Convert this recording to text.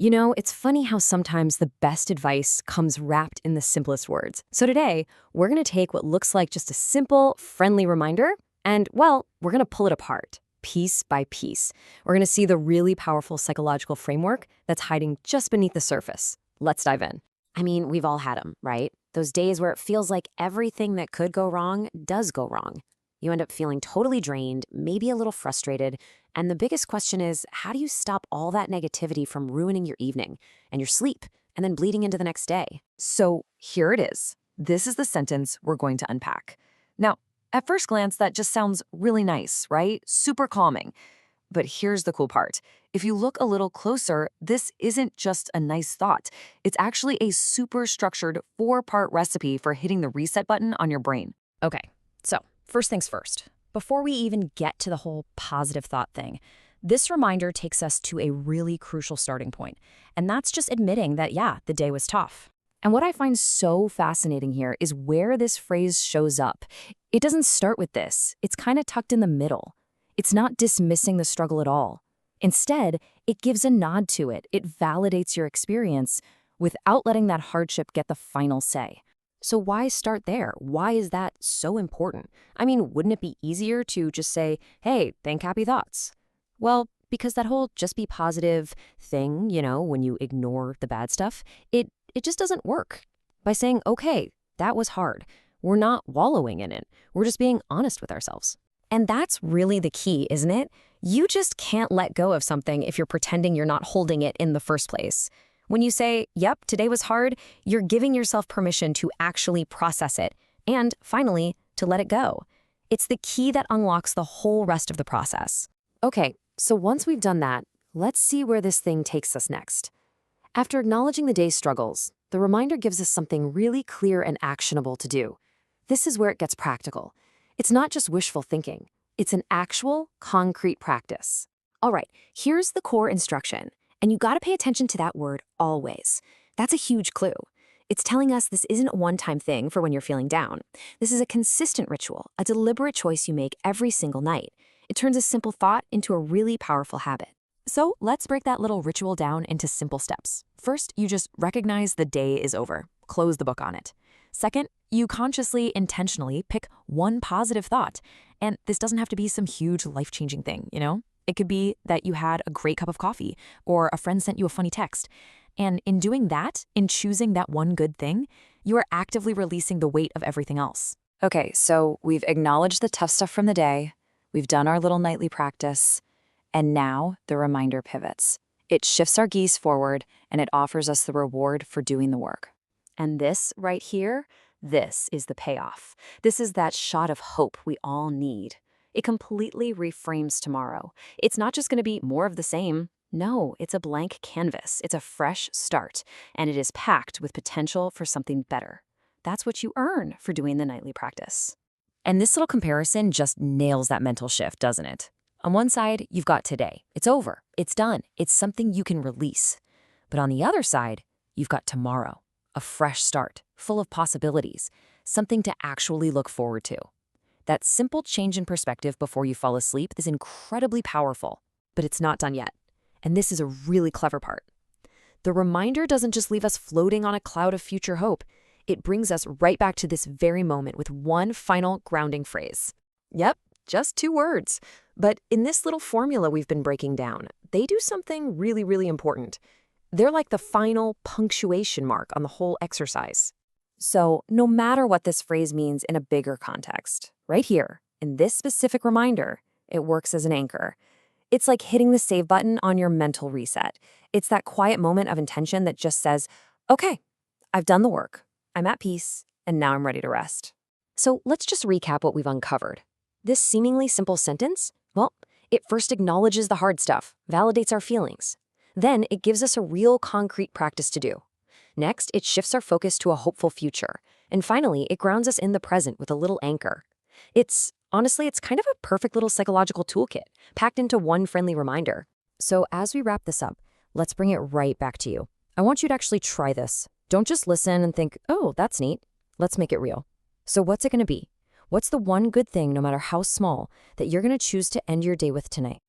You know, it's funny how sometimes the best advice comes wrapped in the simplest words. So today, we're going to take what looks like just a simple, friendly reminder, and, well, we're going to pull it apart, piece by piece. We're going to see the really powerful psychological framework that's hiding just beneath the surface. Let's dive in. I mean, we've all had them, right? Those days where it feels like everything that could go wrong does go wrong. You end up feeling totally drained, maybe a little frustrated, and the biggest question is, how do you stop all that negativity from ruining your evening and your sleep and then bleeding into the next day? So here it is. This is the sentence we're going to unpack. Now, at first glance, that just sounds really nice, right? Super calming. But here's the cool part. If you look a little closer, this isn't just a nice thought. It's actually a super structured 4-part recipe for hitting the reset button on your brain. Okay, so first things first. Before we even get to the whole positive thought thing, this reminder takes us to a really crucial starting point. And that's just admitting that, yeah, the day was tough. And what I find so fascinating here is where this phrase shows up. It doesn't start with this. It's kind of tucked in the middle. It's not dismissing the struggle at all. Instead, it gives a nod to it. It validates your experience without letting that hardship get the final say. So why start there? Why is that so important? I mean, wouldn't it be easier to just say, hey, think happy thoughts? Well, because that whole just be positive thing, when you ignore the bad stuff, it just doesn't work. By saying, okay, that was hard, we're not wallowing in it. We're just being honest with ourselves. And that's really the key, isn't it? You just can't let go of something if you're pretending you're not holding it in the first place. When you say, yep, today was hard, you're giving yourself permission to actually process it and, finally, to let it go. It's the key that unlocks the whole rest of the process. Okay, so once we've done that, let's see where this thing takes us next. After acknowledging the day's struggles, the reminder gives us something really clear and actionable to do. This is where it gets practical. It's not just wishful thinking. It's an actual, concrete practice. All right, here's the core instruction. And you gotta pay attention to that word, always. That's a huge clue. It's telling us this isn't a one-time thing for when you're feeling down. This is a consistent ritual, a deliberate choice you make every single night. It turns a simple thought into a really powerful habit. So let's break that little ritual down into simple steps. First, you just recognize the day is over. Close the book on it. Second, you consciously, intentionally pick one positive thought. And this doesn't have to be some huge life-changing thing, It could be that you had a great cup of coffee or a friend sent you a funny text. And in doing that, in choosing that one good thing, you are actively releasing the weight of everything else. Okay, so we've acknowledged the tough stuff from the day. We've done our little nightly practice. And now the reminder pivots. It shifts our geese forward and it offers us the reward for doing the work. And this right here, this is the payoff. This is that shot of hope we all need. It completely reframes tomorrow. It's not just going to be more of the same. No, it's a blank canvas. It's a fresh start, and it is packed with potential for something better. That's what you earn for doing the nightly practice. And this little comparison just nails that mental shift, doesn't it? On one side, you've got today. It's over. It's done. It's something you can release. But on the other side, you've got tomorrow. A fresh start, full of possibilities, something to actually look forward to. That simple change in perspective before you fall asleep is incredibly powerful, but it's not done yet. And this is a really clever part. The reminder doesn't just leave us floating on a cloud of future hope. It brings us right back to this very moment with one final grounding phrase. Yep, just 2 words. But in this little formula we've been breaking down, they do something really, really important. They're like the final punctuation mark on the whole exercise. So no matter what this phrase means in a bigger context, right here, in this specific reminder, it works as an anchor. It's like hitting the save button on your mental reset. It's that quiet moment of intention that just says, okay, I've done the work, I'm at peace, and now I'm ready to rest. So let's just recap what we've uncovered. This seemingly simple sentence, well, it first acknowledges the hard stuff, validates our feelings. Then it gives us a real concrete practice to do. Next, it shifts our focus to a hopeful future. And finally, it grounds us in the present with a little anchor. Honestly, it's kind of a perfect little psychological toolkit, packed into one friendly reminder. So as we wrap this up, let's bring it right back to you. I want you to actually try this. Don't just listen and think, oh, that's neat. Let's make it real. So what's it going to be? What's the one good thing, no matter how small, that you're going to choose to end your day with tonight?